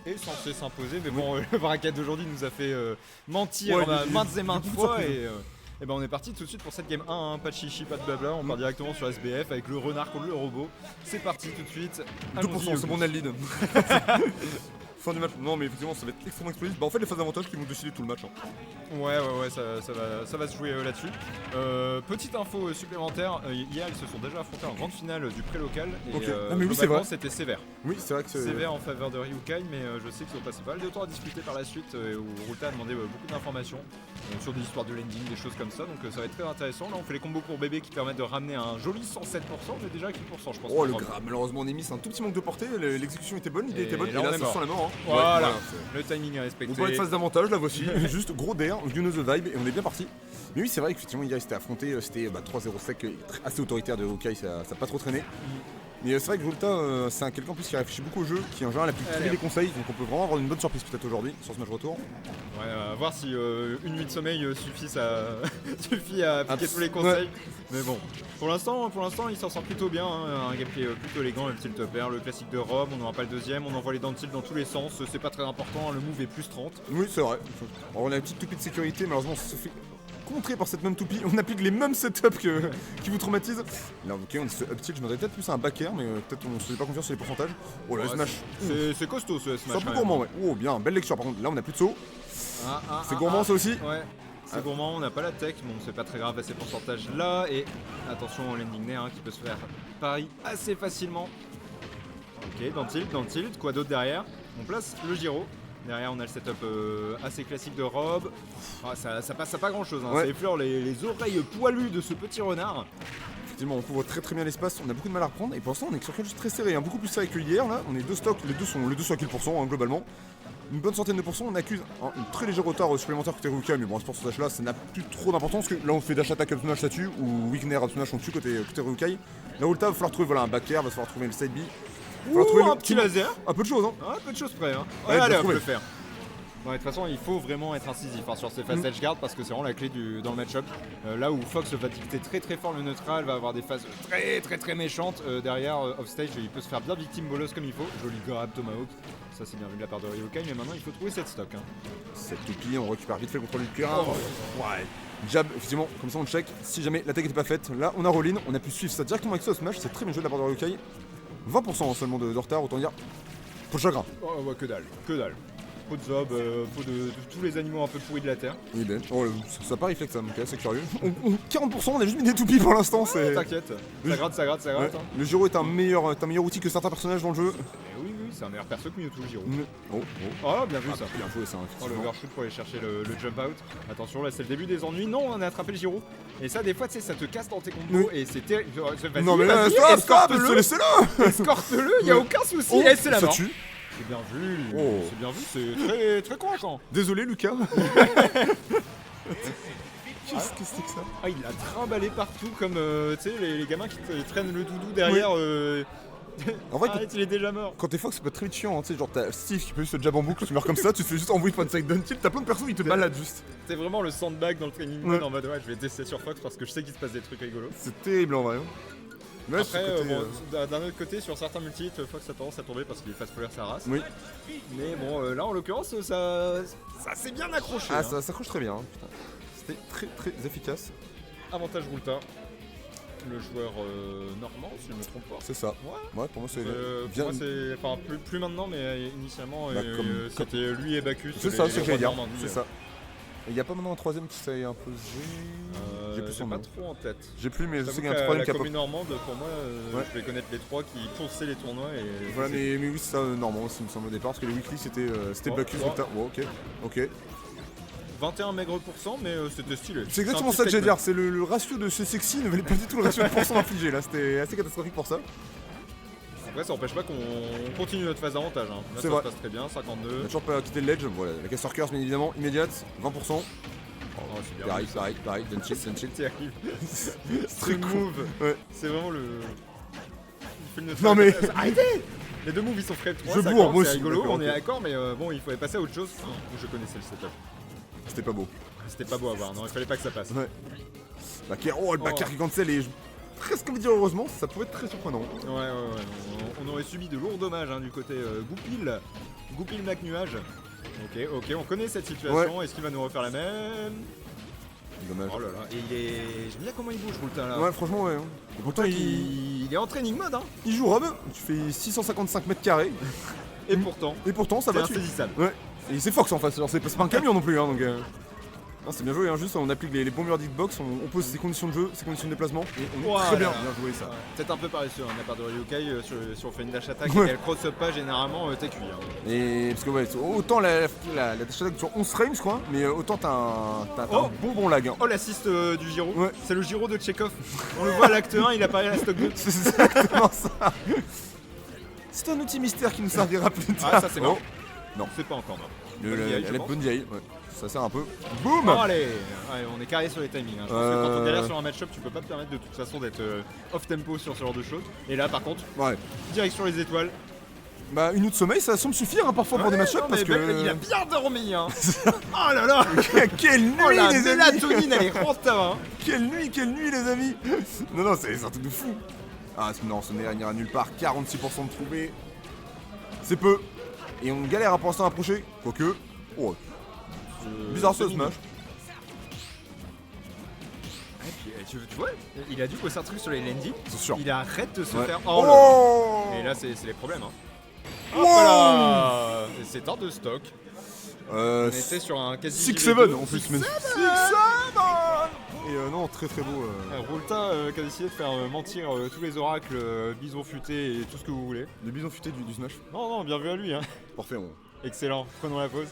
est censé s'imposer, mais bon, le bracket d'aujourd'hui nous a fait mentir Ouais, maintes et maintes beaucoup de fois. surprises. Et ben on est parti tout de suite pour cette game 1, hein, pas de chichi, pas de blabla, on part directement sur SBF avec le renard contre le robot. C'est parti tout de suite. 2%, c'est bon, on a le lead. Fin du match. Non, mais effectivement, ça va être extrêmement explosif. Bah, en fait, les phases d'avantage qui vont décider tout le match. Hein. Ouais, ça va se jouer là-dessus. Petite info supplémentaire, hier ils se sont déjà affrontés en grande finale du pré-local. Et Ok. Ah, mais oui, c'est vrai. c'était sévère. Oui, c'est vrai que c'est. Sévère en faveur de Ryukai, mais je sais qu'ils ont passé pas mal de temps à discuter par la suite, où Rulta a demandé beaucoup d'informations sur des histoires de landing, des choses comme ça, donc ça va être très intéressant. Là on fait les combos pour bébé qui permettent de ramener un joli 107%, mais déjà à 8% je pense. Oh, le grab, malheureusement, on est mis, c'est un tout petit manque de portée. L'exécution était bonne, l'idée était bonne, et là, ça sent la mort. Hein. Voilà, Ouais, le timing est respecté. on parlait de phase d'avantage, la voici. Juste gros d'air, you know the vibe, et on est bien parti. Mais oui, c'est vrai qu'effectivement, hier, il s'était affronté, c'était 3-0 sec, assez autoritaire de Ryukai, ça n'a pas trop traîné. Mais c'est vrai que Rulta, c'est quelqu'un en plus qui réfléchit beaucoup au jeu, qui en général applique très bien les conseils, donc on peut vraiment avoir une bonne surprise peut-être aujourd'hui sur ce match retour. Ouais, à voir si une nuit de sommeil suffit à appliquer tous les conseils. Mais bon, pour l'instant, il s'en sort plutôt bien, hein. Un gameplay plutôt élégant, le tilt pair, le classique de Rob, on n'aura pas le deuxième, on envoie les down tilt dans tous les sens, c'est pas très important, le move est plus 30. Oui, c'est vrai. Alors, on a une petite toupie de sécurité, malheureusement, ça se fait contrer par cette même toupie, on applique les mêmes setups qui vous traumatisent. Là, ok, on se up tilt, je m'attendais peut-être plus à un back air, mais peut-être on se faisait pas confiance sur les pourcentages. Oh là, smash. C'est costaud ce C'est smash. un peu gourmand, ouais. Oh, bien, belle lecture. Par contre, là, on a plus de saut. C'est gourmand, ça aussi. Ouais. C'est gourmand, on n'a pas la tech, bon c'est pas très grave à ces pourcentages là. Et attention au landing nair qui peut se faire pareil assez facilement. Ok, dans le tilt, quoi d'autre derrière? On place le gyro. Derrière on a le setup assez classique de Rob. Ça passe à pas grand chose, hein. Ça effleure les oreilles poilues de ce petit renard. Effectivement, on couvre très bien l'espace, on a beaucoup de mal à reprendre et pour l'instant on est sur quelque chose de très serré, hein, beaucoup plus serré que hier là. On est deux stocks, les deux sont à quel pourcent hein, globalement. Une bonne centaine de pourcents, on accuse un très léger retard supplémentaire côté Ryukai, mais bon, ce pourcentage là, ça n'a plus trop d'importance parce que là on fait dash attack up smash là-dessus ou weakner up smash on dessus côté Ryukai. Là Rulta va falloir trouver un back air, va falloir trouver le side B. Un petit laser. Un peu de choses, hein. Un peu de choses près, hein. Ouais, allez, on peut le faire. Ouais, de toute façon, il faut vraiment être incisif sur ces phases edge guard parce que c'est vraiment la clé dans le match-up. Là où Fox va dicter très fort le neutral, va avoir des phases très méchantes. Derrière, offstage, il peut se faire bien victime bolos comme il faut. Joli grab Tomahawk. Ça, c'est bien vu de la part de Ryukai, mais maintenant il faut trouver cette stock. Hein. Cette toupie, on récupère vite fait le contrôle du terrain. Ouais. Jab, effectivement, comme ça on check. Si jamais l'attaque n'était pas faite, là on a roll-in, on a pu suivre ça directement avec ce smash. C'est très bien joué de la part de Ryukai. 20% seulement de retard, autant dire. Pour le chagrin. Oh, ouais, que dalle. Peau de zob, peau de tous les animaux un peu pourris de la terre. Oui, ben. Oh, ça pas reflex, ça, donc c'est curieux. 40%, on a juste mis des toupies pour l'instant. T'inquiète, ça gratte. Ouais. Hein. Le Gyro est un meilleur outil que certains personnages dans le jeu. Oui, c'est un meilleur perso que Mewtwo, Gyro. Oh, bien vu ça. Bien joué ça. Le overshoot pour aller chercher le jump out. Attention, là c'est le début des ennuis. Non, on a attrapé le Gyro. Et ça, des fois, tu sais, ça te casse dans tes combos. Et c'est terrible. Non, mais là, escorte-le. Laissez-le. Escorte-le, y'a aucun souci. Et c'est la mort. Ça tue. C'est bien vu, c'est très convaincant. Désolé Lucas. Qu'est-ce que c'est que ça? Ah, il l'a trimballé partout comme tu sais les gamins qui traînent le doudou derrière. En vrai, il est déjà mort. Quand t'es Fox, ça peut être très chiant, hein, tu sais, genre t'as Steve qui peut juste jab en boucle, tu meurs comme ça, tu te fais juste envoyer point side down tilt, t'as plein de persos, ils te baladent juste. C'est vraiment le sandbag dans le training mode en mode je vais tester sur Fox parce que je sais qu'il se passe des trucs rigolos. C'est terrible en vrai. Mais après, d'un autre côté, sur certains multi Fox a tendance à tomber parce qu'il est fast follower sa race. Oui. Mais bon, là en l'occurrence, ça s'est bien accroché. Ah, ça s'accroche très bien. Putain. C'était très efficace. Avantage Rulta. Le joueur normand, si je ne me trompe pas. C'est ça. Ouais, pour moi c'est bien. Pour moi, c'est. Enfin, plus maintenant, mais initialement, c'était lui et Bacchus. C'est ça, c'est ce que j'allais dire. C'est ça. Il n'y a pas maintenant un troisième qui s'est imposé. J'ai plus pas trop en tête. J'ai plus, mais je sais qu'il y a un troisième qui a pas. La commune normande, pour moi, je vais connaître les trois qui ponçaient les tournois. Et voilà, mais oui, c'est ça, normand aussi, il me semble au départ, parce que les weekly c'était Bacchus. Ok. 21 maigres pourcents, mais c'était stylé. C'est exactement ça que j'allais dire, c'est le ratio de ce sexy ne valait pas du tout le ratio de pourcents infligés là, c'était assez catastrophique pour ça. Après, ça n'empêche pas qu'on continue notre phase d'avantage. Hein. Là, ça se passe très bien, 52. On a toujours pas quitté le ledge, voilà, la caster curse bien évidemment, immédiate, 20%. C'est bien. Pareil, don't chill. C'est très move. Ouais. C'est vraiment le. Non mais. Arrêtez! Les deux moves ils sont frais. Je bourre, moi aussi. C'est rigolo, on est d'accord, mais bon, il fallait passer à autre chose. Je connaissais le setup. C'était pas beau. C'était pas beau à voir, non, il fallait pas que ça passe. Ouais. Le backer qui cancel et presque envie de dire heureusement, ça pourrait être très surprenant. Ouais. On aurait subi de lourds dommages du côté Goupil. Goupil Black Nuage. Ok, on connaît cette situation. Est-ce qu'il va nous refaire la même? Dommage. Oh là là, et il est... J'aime bien comment il bouge Roulta là. Ouais, franchement, ouais. Et pourtant, il est en training mode, hein. il joue Rob. Tu fais 655 mètres carrés. Et pourtant, ça c'est va, tu. insaisissable. Ouais. Et c'est Fox en face, alors c'est pas un camion non plus, hein, donc. Non, c'est bien joué, hein, juste on applique les bons murs d'hitbox, on pose ses conditions de jeu, ses conditions de déplacement, et on est très bien joué ça. Ouais. Peut-être un peu paresseux hein, de la part de Ryukai, si on fait une dash attack Ouais. et qu'elle cross up pas, généralement t'es cuit. Hein. Et parce que ouais, autant la dash attack sur 11 frames je crois, mais autant t'as un bon lag. Hein. Oh l'assist du Giro, Ouais. c'est le Giro de Chekhov. On le voit à l'acte 1, il apparaît à la stock 2. C'est exactement ça. C'est un outil mystère qui nous servira plus tard. Ah ça c'est mort. Non. C'est pas encore mort. La bonne vieille, ouais. Ça sert un peu. Boum. Oh, allez, on est carré sur les timings. Hein. Je pense que quand on galère sur un match-up, tu peux pas te permettre de toute façon d'être off tempo sur ce genre de choses. Et là, par contre, Ouais. direct sur les étoiles. Bah, une nuit de sommeil, ça semble suffire hein, parfois pour des match-ups parce que. Il a bien dormi, hein. Oh là là. Quelle nuit, Oh la les amis. mélatonine, elle est rentable, hein. Quelle nuit, les amis. Non, c'est un truc de fou. Ah, non, ce n'ira nulle part. 46% de trouver. C'est peu. Et on galère pour l'instant à approcher. Quoique. Oh. Bizarre ce smash. Et puis, tu vois, il a dû poser un truc sur les landings. C'est sûr. Il arrête de se Ouais. faire. Oh, Oh là. Et là, c'est les problèmes. Hein. Hop là. C'est hors de stock. On était sur un quasi. 6-7 en plus, mais 6-7. Et non, très beau. Roulta qui a décidé de faire mentir tous les oracles, bison futé et tout ce que vous voulez. Le bison futé du smash. Non, bien vu à lui. Hein. Parfait, Excellent, prenons la pause.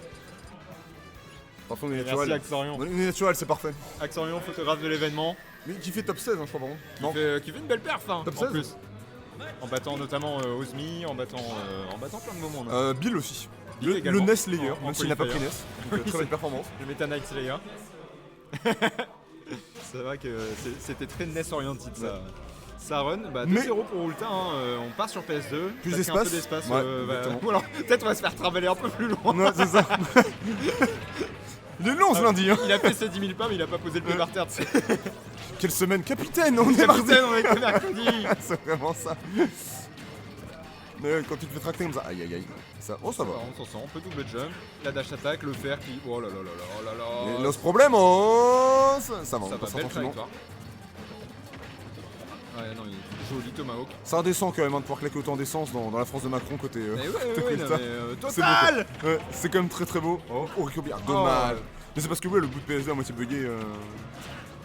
Parfait, on est Merci naturel. Axorion. On est naturel, c'est parfait. Axorion, photographe de l'événement, Mais qui fait top 16, hein, je crois, par contre. qui fait une belle perf hein, Top en 16. plus. En battant notamment Ozmi, en battant plein de moments. Là. Bill aussi. Bill Le également. NES Slayer, En même s'il n'a pas pris qualifier. NES. Donc, très belle performance. Le Meta Knight Slayer. C'est vrai que c'était très NES oriented ça. Ça run, bah 2-0 Mais- pour Roulta, hein, on part sur PS2. Plus t'as pris un peu d'espace. d'espace. Ouais, Bah, exactement. ou alors peut-être on va se faire travailler un peu plus loin. Ouais, c'est ça. Il est long ce lundi, hein. Il a fait ses 10 000 pas mais il a pas posé le pied par terre. Tu sais. Quelle semaine, capitaine, on est mardi. Capitaine, on est que mercredi. C'est vraiment ça. Mais quand tu te fais tracter comme ça, aïe aïe aïe. Ça, oh ça va. On s'en sort, on peut double jump, la dash attack, le fer qui. Oh là là là là, oh là là. Et los problemos. Ça va, Ça on va, passe belle tranquillement. trajectoire. Ouais, non, il est joli Tomahawk. Ça redescend quand même hein, de pouvoir claquer autant d'essence dans la France de Macron côté. Mais ouais, côté ouais, non, Roulta. mais C'est total. beau, ouais, c'est quand même très beau. Oh, Ricobia, dommage. Oh. Mais c'est parce que ouais, le bout de PSD à moitié bugué.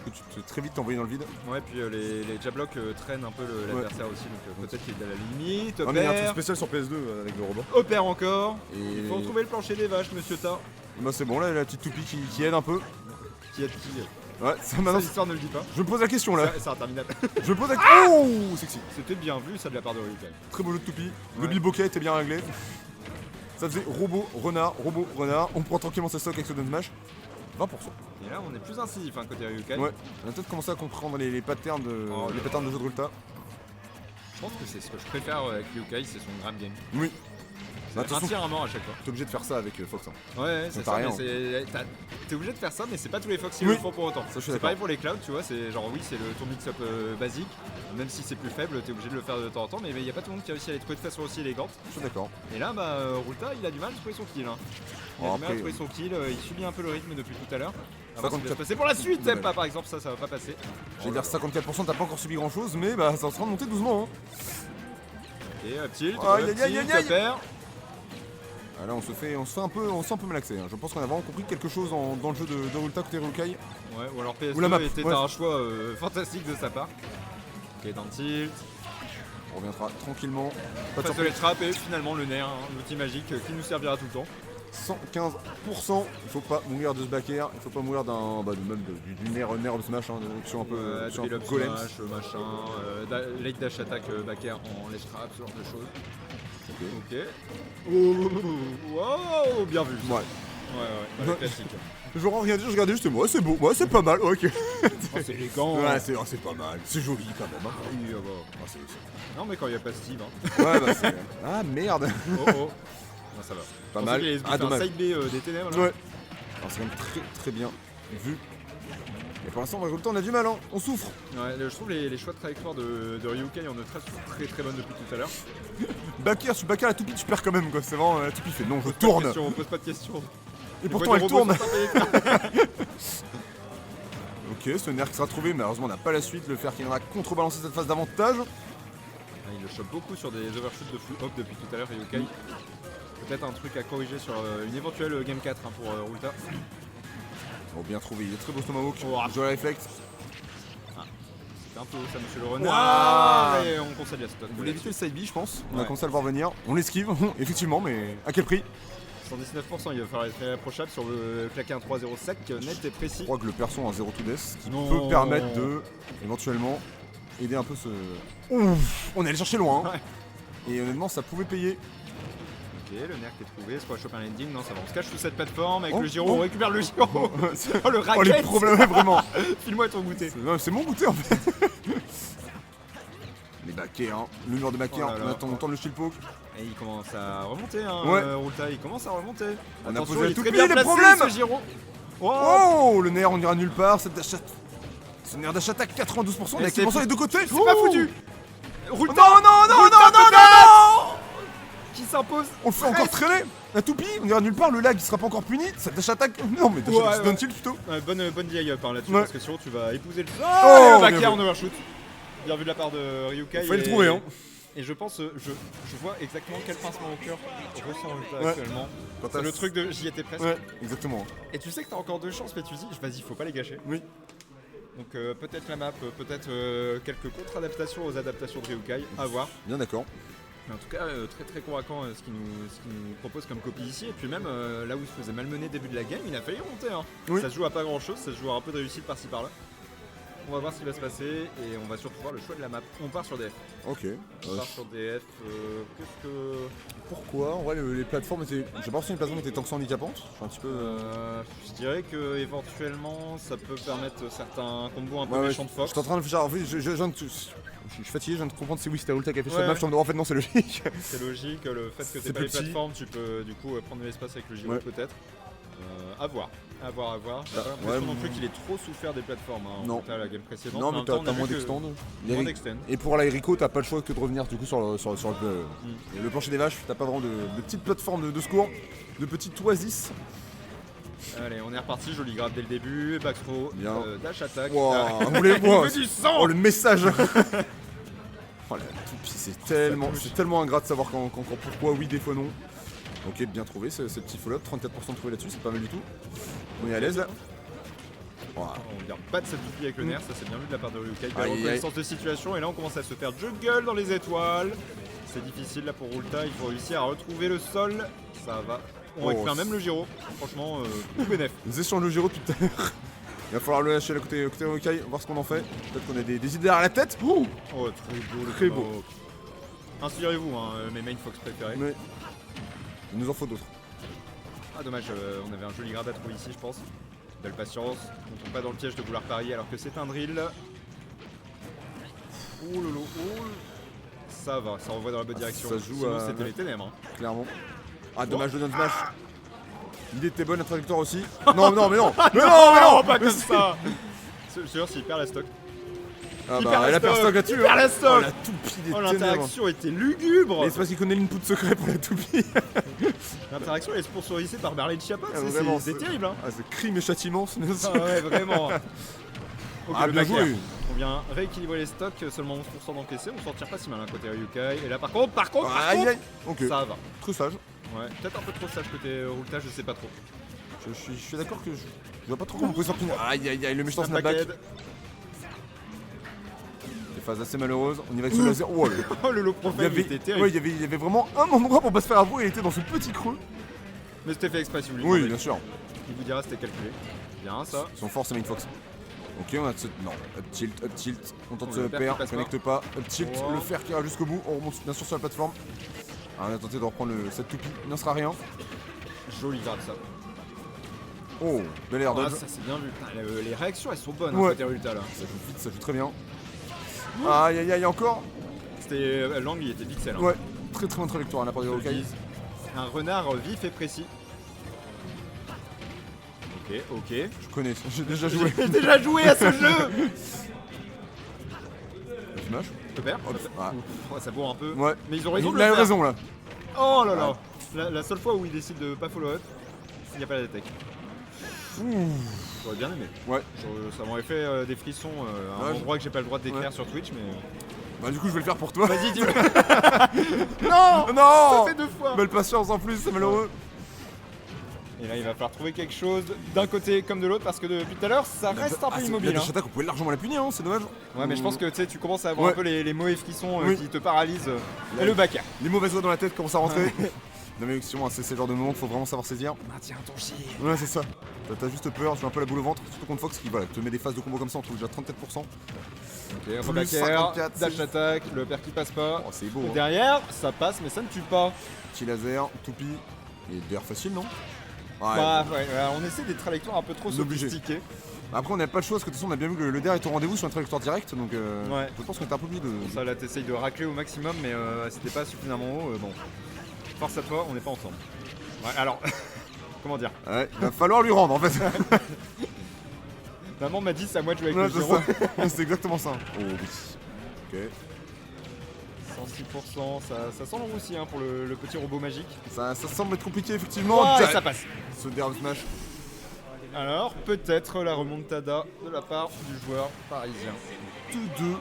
Que tu te très vite t'envoyer dans le vide. Ouais, puis les jablocks traînent un peu l'adversaire aussi, donc peut-être qu'il est à la limite. On a un truc Opère, spécial sur PS2 avec le robot. opère encore. Et Il faut retrouver le plancher des vaches, monsieur Ta. bah c'est bon là, la petite toupie qui aide un peu. Qui a qui Ouais, ça Ça, maintenant. l'histoire ne le dit pas. Je me pose la question là. C'est interminable. Je me pose la question. Oh, sexy. C'était bien vu ça de la part de Ryukai. Très beau jeu de toupie. Le Ouais. bilboquet était bien réglé. Ça faisait robot, renard. On prend tranquillement ses stocks avec ce Smash. 20%. Et là, on est plus incisif hein, côté Ryukai. Ouais. On a peut-être commencé à comprendre les patterns de Oh là les patterns de jeu de Roulta. Je pense que c'est ce que je préfère avec Ryukai, c'est son grab game. Oui. Bah, C'est de toute un façon, tir à mort à chaque fois. t'es obligé de faire ça avec Fox. Hein. Ouais, c'est t'as ça, rien. mais t'es obligé de faire ça, mais c'est pas tous les Fox qui Oui. le font pour autant. Ça, je suis C'est d'accord. pareil pour les clouds, tu vois, c'est genre oui, c'est le tour mix-up basique, même si c'est plus faible, t'es obligé de le faire de temps en temps, mais il y a pas tout le monde qui a réussi à les trouver de façon aussi élégante. Je suis d'accord. Et là, bah, Roulta, il a du mal à trouver son kill. Hein. Il a Oh, du mal à après, trouver son kill, il subit un peu le rythme depuis tout à l'heure. On va 54. se passer pour la suite, Dommage. pas par exemple, ça va pas passer. J'allais dire 54%, t'as pas encore subi grand chose, mais bah ça sera monté doucement. Hein. Et tilt, Aïe, aïe, aïe, aïe, aïe. perd. Ah, là on se fait un peu malaxer. Hein. Je pense qu'on a vraiment compris quelque chose dans le jeu de Roulta côté Ryukai. Ouais, ou alors PS2 Ou la map, était ouais. un choix fantastique de sa part. Ok, dans le tilt. On reviendra tranquillement. Pas de Face surprise. les trappes et finalement le nerf, hein, l'outil magique qui nous servira tout le temps. 115%. Il faut pas mourir de ce back air, il faut pas mourir du nerf of smash, hein, option un peu, option un peu Develop golem. smash, machin, late dash attack back air en left trap, ce genre de choses. Ok. Wow, bien vu. Ouais. Ouais, le classique. J'aurais rien dit, je regardais juste moi, c'est beau, ouais, c'est pas mal, ok. Oh, c'est élégant. Ouais, c'est pas mal, c'est joli quand même. Hein. Oui, ah bah. Ah, c'est- Non, mais quand il n'y a pas Steve, hein. Ouais, bah c'est. Ah merde. Oh oh. Non, ça va. Pas Je pensais mal. qu'il allait se Ah, bouffer un dommage. side B des ténèbres. Là. Ouais. Alors c'est quand même très bien vu. Et pour l'instant, on a du mal, hein. On souffre. Ouais, je trouve les choix de trajectoire de Ryukai en E13 sont très bonnes depuis tout à l'heure. Backer, tu backer la toupie, tu perds quand même quoi. C'est vraiment la toupie fait non, je tourne. On pose pas de questions. Et pourtant elle tourne. Ok, ce nerf qui sera trouvé, malheureusement on n'a pas la suite. Le fer qui viendra contrebalancer cette phase d'avantage. Il le chope beaucoup sur des overshoots de full hop depuis tout à l'heure, Ryokai. Peut-être un truc à corriger sur une éventuelle game 4 pour Rulta. Oh, bien trouvé, il est très beau ce Tomahawk. Oh. Je le réflexe. C'était un peu haut ça, monsieur le renard. Et on conseille la stock. On voulait éviter le side B, je pense. On a Ouais. commencé à le voir venir. On l'esquive, effectivement, mais à quel prix? 119%, il va falloir être approchable sur le claquer un 3-0 sec, net et précis. Je crois que le perso a un 0 to death qui Non. peut permettre de, éventuellement, aider un peu ce... Ouf, on est allé chercher loin. Hein. Ouais. Et honnêtement, ça pouvait payer. Ok, le nerf qui est trouvé, est-ce qu'on va choper un landing? Non, ça va, on se cache sous cette plateforme avec Oh, le gyro, oh. on récupère le gyro. Oh, Oh le les racket. problèmes, vraiment. File-moi ton goûter. C'est mon goûter en fait. Les backers, hein. Le mur de backer, Oh là là. on attend le shield poke. Et il commence à remonter, hein, Ouais. Rulta, il commence à remonter. On a Attention, posé il la est très toupie, bien les placé, problèmes. ce gyro. Oh. Oh, le nerf, on ira nulle part. Cette dash attack. Ce nerf dash attack 92%, on Et a c'est sur les deux côtés. C'est pas foutu. Rulta. Non, non, non, Rulta non, non, peut-être. non. Qui s'impose. On le fait encore traîner. La toupie, on ira nulle part. Le lag, il sera pas encore puni. Cette dash attack. Non, mais dash Ouais, attack, c'est ouais. down tilt plutôt. Bonne DI up hein, là-dessus, Ouais. parce que sinon tu vas épouser le... Oh, Oh, le bien backer vu. en overshoot. Bien vu de la part de Ryokai. Fallait le et- trouver, hein. Et je pense, je vois exactement quel pincement au cœur ressent Rulta Ouais. actuellement. Quand C'est t'as- le truc de j'y étais presque. Ouais, exactement. Et tu sais que t'as encore deux chances, mais tu dis, vas-y, faut pas les gâcher. Oui. Donc peut-être la map, peut-être quelques contre-adaptations aux adaptations de Ryokai, à voir. Bien d'accord. Mais en tout cas, très très convaincant ce qu'il nous propose comme copie ici. Et puis même là où il se faisait malmener début de la game, il a failli remonter. Hein. Oui. Ça se joue à pas grand chose, ça se joue à un peu de réussite par-ci par-là. On va voir ce qui va se passer et on va surtout voir le choix de la map. On part sur DF. Ok. On part sur DF. Qu'est-ce que. Pourquoi en vrai les plateformes étaient. J'ai pas reçu une plateforme était tant que ça handicapante. Je suis un petit peu. Je dirais que éventuellement ça peut permettre certains combos un peu Ouais, ouais, méchants de Fox. J'étais en train de réfléchir. En fait, je viens de. Je suis fatigué, je viens de comprendre si oui c'était Rulta qui a fait Ouais, cette map. ouais. Je suis en fait non c'est logique. C'est logique, le fait que C'est t'aies pas plus les petit. plateformes, tu peux du coup prendre de l'espace avec le gyro Ouais. peut-être. À voir. J'ai pas l'impression ouais, non plus qu'il ait trop souffert des plateformes. Hein, Non. à la game précédente. Non en mais même temps, on a t'as vu moins que- d'extend. Moins d'extend. Et pour l'Aerico, t'as pas le choix que de revenir du coup sur le plancher des vaches. T'as pas vraiment de petites plateformes de secours, de petites oasis. Allez, on est reparti, joli grab dès le début, back throw, Bien. dash attack. Wow, Ah, vous voulez il voir veut du sang. Oh le message. Oh la toupie, c'est tellement ingrat de savoir quand pourquoi oui des fois non. Ok, bien trouvé ce petit follow-up, 34% trouvé là-dessus, c'est pas mal du tout. On est à l'aise là. Wow. On vient pas de cette toupie avec le nerf, ça c'est bien vu de la part de Ryokai. Belle Aïe, aïe. reconnaissance de situation et là on commence à se faire juggle dans les étoiles. C'est difficile là pour Rulta, il faut réussir à retrouver le sol. Ça va. On Oh, récupère même le gyro. Franchement, tout bénef. Nous échangeons le gyro depuis tout à l'heure. Il va falloir le lâcher là côté Ryokai, voir ce qu'on en fait. Peut-être qu'on a des idées derrière la tête. Ouh. Oh, très beau le Très Tomahawk. Inspirez-vous, hein, mes main Fox préférés. Mais il nous en faut d'autres. Ah dommage, on avait un joli grab à trouver ici je pense. Belle patience, on tombe pas dans le piège de vouloir parier alors que c'est un drill. Oh lolo, oh. Ça va, ça envoie dans la bonne direction. Ça se joue Sinon à- c'était les ténèbres. Hein. Clairement. Ah dommage le down smash. L'idée était bonne, la trajectoire aussi. Non mais non. Mais non mais non. Pas comme ça. Je te jure s'il perd la stock. Ah Il bah perd la elle a perdu stock, stock là-dessus. il perd hein. la stock. Oh la toupie des Oh ténèbres. l'interaction était lugubre. Mais c'est parce qu'il connaît l'input secret pour la toupie. L'interaction elle est sponsorisée par Marlène Schiappa, Ah, vraiment, c'est terrible hein. Ah c'est crime et châtiment. Ah ouais vraiment. Ok, Ah le bien backer. joué. On vient rééquilibrer les stocks, seulement 11% d'encaissé, on s'en tire pas si mal hein, côté Ryokai. Et là par contre, Aïe aïe. Ok. ça va. Très sage. Ouais, peut-être un peu trop sage côté Rulta, je sais pas trop. Je suis d'accord que je vois pas trop comment on peut sortir. Aïe aïe aïe le méchant Un snapback. paquet. Des phases assez malheureuses. On y va avec ce laser. Oh, Oh le low il y profile avait, était terrible. ouais, il y avait vraiment un endroit pour pas se faire avouer. Il était dans ce petit creux. Mais c'était fait exprès si vous lui Oui demandez. bien sûr. Il vous dira c'était calculé. Bien ça. Ils sont forts ces main fox. Ok, on a de ce... Non, up tilt, on tente Oh, ce le fer pair, qui passe on connecte pas, up tilt, Oh. le fer qui ira jusqu'au bout, on remonte bien sûr sur la plateforme. Ah, on a tenté de reprendre cette toupie, il n'en sera rien. Joli grab ça. Oh, bel air Ah, dodge, ça c'est bien vu. Putain, les réactions elles sont bonnes hein, Ouais. côté Rulta là. ça joue vite, ça joue très bien. Aïe aïe aïe encore. C'était l'angle il était pixel. Hein. Ouais, très bonne trajectoire à la part du Je le Ryokai. dis. Un renard vif et précis. Ok. Je connais, j'ai déjà joué. J'ai déjà joué à ce jeu. Smash. je perds. Hop, ah. Oh, ça bourre un peu. Ouais. Mais ils ont raison de Il a le faire. raison là. Oh là là. La seule fois où ils décident de pas follow up, il n'y a pas la tech. J'aurais bien aimé. Ouais. Ça m'aurait fait des frissons à un Ouais, endroit que j'ai pas le droit de décrire ouais. sur Twitch, mais. Bah du coup je vais le faire pour toi. Vas-y, dis-le. Non. Non. Ça fait 2 fois. Belle patience en plus, c'est malheureux. Et là, il va falloir trouver quelque chose d'un côté comme de l'autre parce que depuis tout à l'heure, ça reste un peu Il y a immobile. des Hein. attaques qu'on pouvait largement la punir, hein, c'est dommage. Ouais, mais je pense que tu commences à avoir Ouais. un peu les mauvais frissons Oui. qui te paralysent. Là, Et le backer. Les mauvaises voix dans la tête commencent à rentrer. Non mais effectivement, c'est le genre de moment qu'il faut vraiment savoir saisir. Maintiens ton chien. Ouais, c'est ça. T'as juste peur, tu as un peu la boule au ventre, surtout contre Fox qui voilà, te met des phases de combo comme ça, on trouve déjà 37%. Ok, Plus rebacker, 54, dash c'est- attack, le père qui passe pas. Oh, c'est beau. Hein. Derrière, ça passe, mais ça ne tue pas. Petit laser, toupie. Et d'air facile, non? Ouais. Bah, ouais, on essaie des trajectoires un peu trop Obligé. sophistiquées. Après, on n'a pas le choix parce que de toute façon, on a bien vu que le DAIR est au rendez-vous sur une trajectoire directe donc Ouais. je pense qu'on était un peu obligé de. Ça, là, t'essayes de racler au maximum, mais c'était pas suffisamment haut. Bon, force à toi, on n'est pas ensemble. Ouais, alors, comment dire? Ouais, il va falloir lui rendre en fait. Maman m'a dit c'est à moi de jouer avec Ouais, le c'est Giro. ça. C'est exactement ça. Oh oui. Ok. 106%, ça sent long aussi hein, pour le petit robot magique. Ça semble être compliqué effectivement. Oh, et Direct. ça passe. Ce derrière smash. Alors, peut-être la remontada de la part du joueur parisien. Tous deux.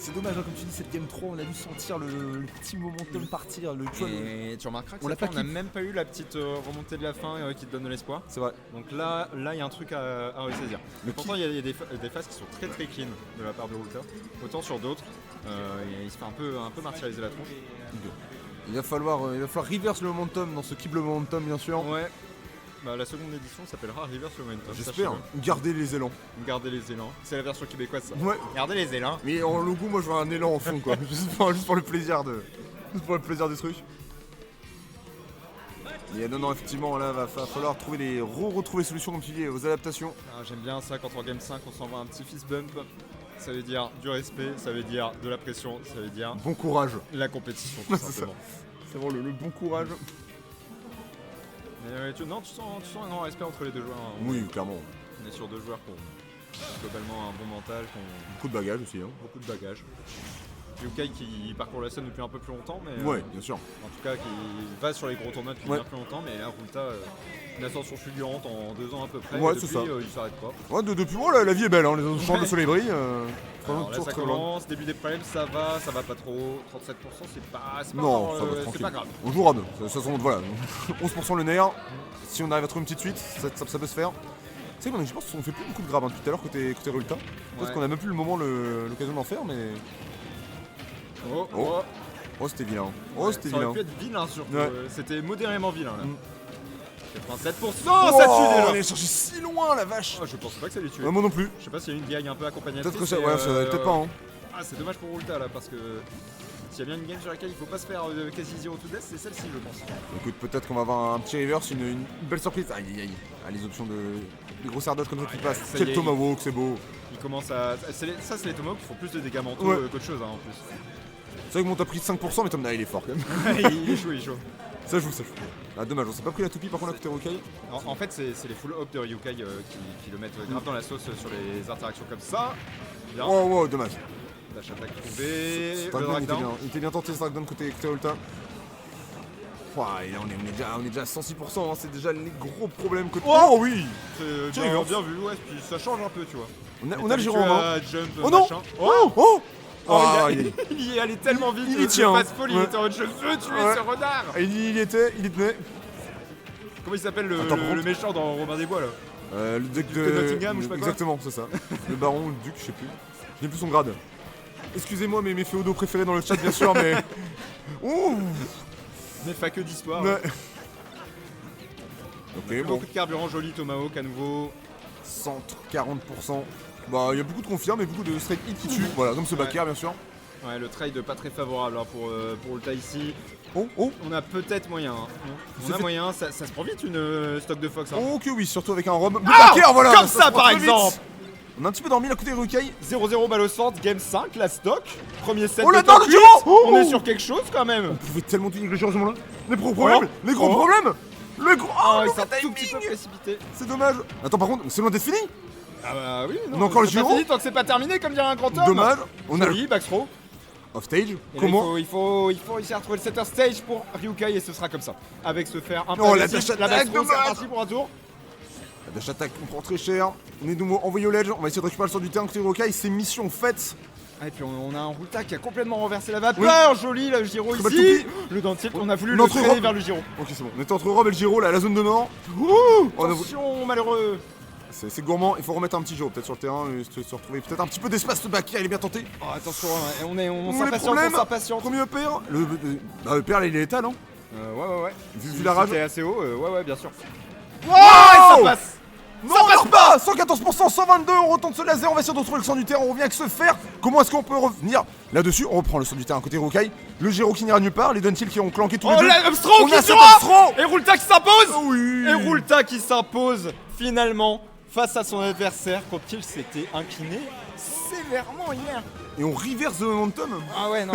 C'est dommage, hein, comme tu dis, cette game 3, on a dû sentir le petit momentum partir. Tu vois, Et tu remarqueras que on l'a cette fois, pas on n'a kiff. même pas eu la petite remontée de la fin qui te donne de l'espoir. C'est vrai. Donc là, il y a un truc à ressaisir. Mais Mais pourtant, il y a des phases qui sont très très clean de la part de Ulta. Autant sur d'autres, il se fait un peu martyriser la tronche. Il va falloir reverse le momentum dans ce Keep le momentum, bien sûr. Ouais. Bah, la seconde édition s'appellera Reverse Momentum. J'espère. sachez-le. Garder les élans. Gardez les élans. C'est la version québécoise ça. Ouais. Gardez les élans. Mais en logo, moi, je veux un élan en fond, quoi. juste pour le plaisir juste pour le plaisir du truc. Et non, effectivement, là, va falloir trouver retrouver solutions, comme tu dis, aux adaptations. Ah, j'aime bien ça quand en game 5 on s'envoie un petit fist bump. Ça veut dire du respect, ça veut dire de la pression, ça veut dire Bon courage. la compétition tout Ouais, c'est ça. simplement. C'est vraiment le bon courage. Mais tu sens un grand respect entre les deux joueurs. Hein. Oui, clairement. On est sur deux joueurs qui ont globalement un bon mental, qui ont Beaucoup de bagages aussi. Hein. beaucoup de bagages. Yukai qui parcourt la scène depuis un peu plus longtemps, mais Ouais, bien sûr. en tout cas qui va sur les gros tournois depuis Ouais. bien plus longtemps, mais là Rulta, une ascension fulgurante en 2 ans à peu près, Ouais, et c'est depuis ça. il s'arrête pas. Ouais, depuis, oh, la vie est belle, hein. Les autres champs de soleil brillent. Alors là toujours ça très loin. commence, début des problèmes, ça va pas trop, 37% c'est pas Non, grave, ça va, c'est tranquille. pas grave. On jouera deux. Ça sont, voilà. 11% le nerf. Si on arrive à trouver une petite suite, ça peut se faire. Tu sais, je pense qu'on fait plus beaucoup de grab hein, depuis tout à l'heure côté Rulta. Parce Ouais. qu'on a même plus l'occasion d'en faire, mais. Oh, Oh. oh. Oh, c'était vilain. Oh, Ouais, c'était ça aurait vilain. pu être vilain surtout, Ouais. c'était modérément vilain là. Mm. 87%, ça tue On déjà. est cherché si loin, la vache. Oh, je pensais pas que ça allait tuer. Ouais, moi non plus. Je sais pas s'il y a une vieille un peu accompagnatrice. Peut-être que ça, mais, ouais, ça peut-être pas. Hein. Ah, c'est dommage pour Rulta là parce que s'il y a bien une game sur laquelle il faut pas se faire quasi 0 to death, c'est celle-ci je pense. Écoute, peut-être qu'on va avoir un petit reverse, une belle surprise. Aïe aïe aïe. Ah, les options de gros sardoches comme ça qui Ouais, passent. ça y Quel est, tomahawk, c'est beau. Il commence à. Ça, c'est les tomahawks qui font plus de dégâts mentaux Ouais. qu'autre chose hein, en plus. C'est vrai que bon, t'as pris 5%, mais Tom il est fort quand même. il est chaud, il est chaud. Ça joue. Ah, dommage, on s'est pas pris la toupie par contre à côté Rukai. En fait, c'est les full up de Ryukai qui le mettent grave dans la sauce sur les interactions comme ça. Bien. Oh, dommage. Dash attack trouvé. Ce Le Dragdown, drag down. il était bien tenté ce Dragdown côté Ulta. Ouah, et là, on est déjà à 106%, hein, c'est déjà les gros problèmes côté. Oh oui. C'est Tiens, bien, reverse. bien vu, ouais, puis ça change un peu, tu vois. On a le Giro en main. à jump, Oh non. machin. Oh Oh, Ah, il y est allé tellement vite, il y tient, passe folle, il ouais. était en mode je veux tuer Ouais. ce renard. Il y tenait. Comment il s'appelle le, Attends, le- par le méchant dans Robin des Bois là? Le duc Duc de Nottingham ou je sais pas quoi. Exactement, c'est ça. Le baron ou le duc, je sais plus. Je n'ai plus son grade. Excusez-moi, mes féodaux préférés dans le chat, bien sûr, mais. Ouh. Mais pas que d'histoire. Ouais. On a Ok, bon. beaucoup de carburant, joli Tomahawk à nouveau. 140%. Bah, il y a beaucoup de confirmes et beaucoup de straight hit qui tuent. Voilà, comme ce backer, bien sûr. Ouais, le trade pas très favorable hein, pour Ulta ici. Oh. On a peut-être moyen. Hein. On C'est a fait- moyen, ça se prend vite une stock de Fox. Hein. Oh que oui, surtout avec un robe. Ah, Backer, voilà. comme se ça, prend par très vite. exemple. On a un petit peu dormi là côté Rukai. 0-0 balle au centre, game 5, la stock. Premier set Oh de là top là, le 8. Giro. On est sur quelque chose quand même. On pouvait tellement tout négliger à ce moment-là. Les gros problèmes. Les gros Oh. problèmes. Le gros. Oh, Oh, il le s'est un tout timing. petit peu précipité. C'est dommage. Attends, par contre, c'est loin d'être fini. Ah bah oui, non, On a encore le c'est pas Giro. fini tant que c'est pas terminé comme dirait un grand homme. Dommage. On a le. Joli, backthrow. Off stage. Et là, Comment il faut réussir à trouver le center stage pour Ryukai et ce sera comme ça. Avec ce fer un peu Oh, la agressif, dash la attack, basse throw, c'est dommage. reparti pour un tour. La dash attack, on prend très cher. On est de nouveau envoyé au ledge. On va essayer de récupérer le sort du terrain côté Ryukai. C'est mission faite. Ah, et puis on a un Rulta qui a complètement renversé la vapeur. Joli, le Giro Très belle ici. toupie. Le down tilt, on a voulu le Notre traîner robe. vers le Giro. Ok, c'est bon. On était entre Rob et le Giro, là, la zone de mort. On a- Attention, malheureux. C'est gourmand. Il faut remettre un petit Giro peut-être sur le terrain. Se retrouver peut-être un petit peu d'espace. Le back, il est bien tenté. Oh, attention, on les s'impatiente, problèmes. on s'impatiente. Premier EPR. Le PR, là, il est létal, hein. Ouais. Vu la rage. C'était assez haut, ouais, bien sûr. Wow, Ça passe. Non, on passe pas 114%, 122, on retente ce laser, on va essayer de retrouver le sang du terrain, on revient avec ce fer. Comment est-ce qu'on peut revenir là-dessus? On reprend le sang du terrain côté Ryukai, le Giro qui n'ira nulle part, les Duntil qui ont clanqué tous les Oh, deux. l'Upstro On qui a cet sera. Upstro. Et Rulta qui s'impose. Oh oui. Et Rulta qui s'impose finalement face à son adversaire quand il s'était incliné sévèrement hier. Et on reverse the momentum. Ah ouais, non,